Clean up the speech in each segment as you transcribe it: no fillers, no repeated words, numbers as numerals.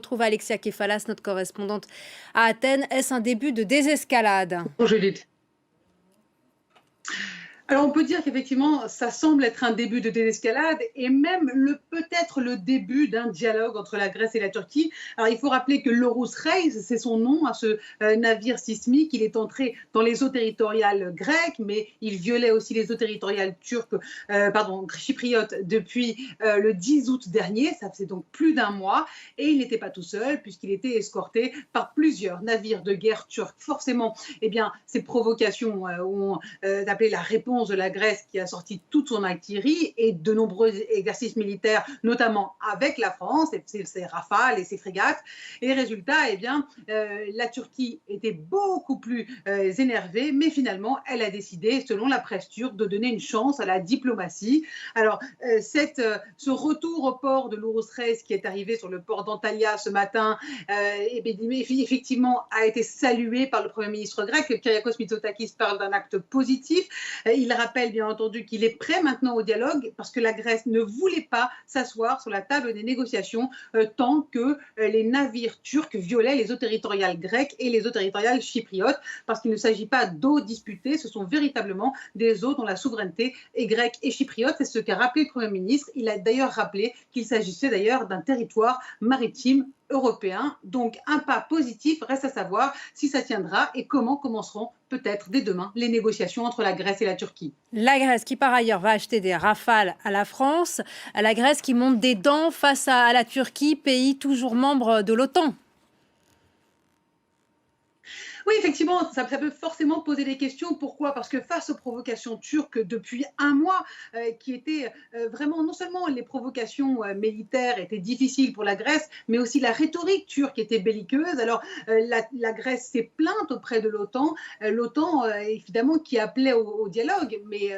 retrouve Alexia Kefalas, notre correspondante à Athènes. Est-ce un début de désescalade? Bonjour Judith. Alors on peut dire qu'effectivement, ça semble être un début de désescalade et même peut-être le début d'un dialogue entre la Grèce et la Turquie. Alors il faut rappeler que l'Orus Reis, c'est son nom, à ce navire sismique. Il est entré dans les eaux territoriales grecques, mais il violait aussi les eaux territoriales chypriotes depuis le 10 août dernier. Ça faisait donc plus d'un mois et il n'était pas tout seul puisqu'il était escorté par plusieurs navires de guerre turcs. Forcément, eh bien, ces provocations ont appelé la réponse de la Grèce qui a sorti toute son artillerie et de nombreux exercices militaires, notamment avec la France, ses Rafales et ses frégates. Et résultat, eh bien, la Turquie était beaucoup plus énervée, mais finalement, elle a décidé, selon la presse turque, de donner une chance à la diplomatie. Alors, ce retour au port de l'Ourous Reis qui est arrivé sur le port d'Antalya ce matin, effectivement, a été salué par le Premier ministre grec. Kyriakos Mitsotakis parle d'un acte positif. Il rappelle bien entendu qu'il est prêt maintenant au dialogue parce que la Grèce ne voulait pas s'asseoir sur la table des négociations tant que les navires turcs violaient les eaux territoriales grecques et les eaux territoriales chypriotes, parce qu'il ne s'agit pas d'eaux disputées, ce sont véritablement des eaux dont la souveraineté est grecque et chypriote. C'est ce qu'a rappelé le Premier ministre. Il a d'ailleurs rappelé qu'il s'agissait d'ailleurs d'un territoire maritime européen. Donc un pas positif, reste à savoir si ça tiendra et comment commenceront peut-être dès demain les négociations entre la Grèce et la Turquie. La Grèce qui par ailleurs va acheter des Rafales à la France, la Grèce qui monte des dents face à la Turquie, pays toujours membre de l'OTAN. Oui, effectivement, ça peut forcément poser des questions. Pourquoi? Parce que face aux provocations turques depuis un mois, qui étaient vraiment, non seulement les provocations militaires étaient difficiles pour la Grèce, mais aussi la rhétorique turque était belliqueuse. Alors, la Grèce s'est plainte auprès de l'OTAN. L'OTAN, évidemment, qui appelait au dialogue, mais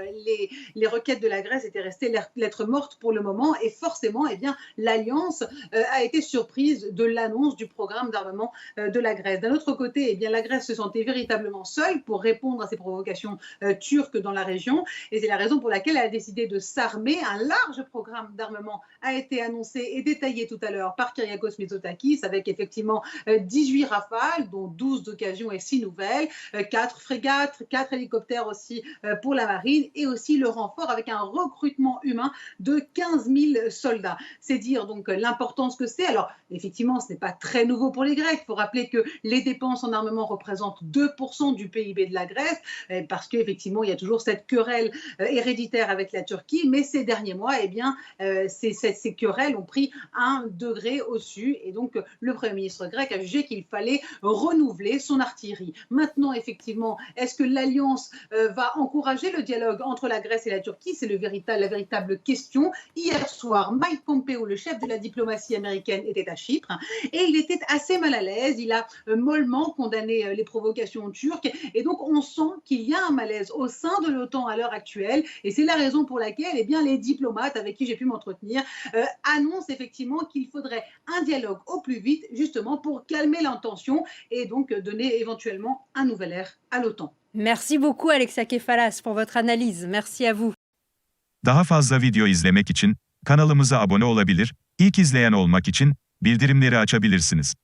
les requêtes de la Grèce étaient restées lettres mortes pour le moment. Et forcément, eh bien, l'Alliance a été surprise de l'annonce du programme d'armement de la Grèce. D'un autre côté, eh bien, la Grèce se sentait véritablement seule pour répondre à ces provocations turques dans la région. Et c'est la raison pour laquelle elle a décidé de s'armer. Un large programme d'armement a été annoncé et détaillé tout à l'heure par Kyriakos Mitsotakis, avec effectivement 18 Rafales, dont 12 d'occasion et 6 nouvelles, 4 frégates, 4 hélicoptères aussi pour la marine, et aussi le renfort avec un recrutement humain de 15 000 soldats. C'est dire donc l'importance que c'est. Alors, effectivement, ce n'est pas très nouveau pour les Grecs. Il faut rappeler que les dépenses en armement représentent 2% du PIB de la Grèce, parce qu'effectivement, il y a toujours cette querelle héréditaire avec la Turquie, mais ces derniers mois, eh bien, ces querelles ont pris un degré au-dessus, et donc le Premier ministre grec a jugé qu'il fallait renouveler son artillerie. Maintenant, effectivement, est-ce que l'Alliance va encourager le dialogue entre la Grèce et la Turquie? C'est la véritable question. Hier soir, Mike Pompeo, le chef de la diplomatie américaine, était à Chypre, et il était assez mal à l'aise. Il a mollement condamné les provocations turques. Et donc, on sent qu'il y a un malaise au sein de l'OTAN à l'heure actuelle. Et c'est la raison pour laquelle eh bien, les diplomates avec qui j'ai pu m'entretenir annoncent effectivement qu'il faudrait un dialogue au plus vite, justement pour calmer l'intention et donc donner éventuellement un nouvel air à l'OTAN. Merci beaucoup Alexia Kefalas pour votre analyse. Merci à vous. Daha fazla video izlemek için kanalımıza abone olabilir, ilk izleyen olmak için bildirimleri açabilirsiniz.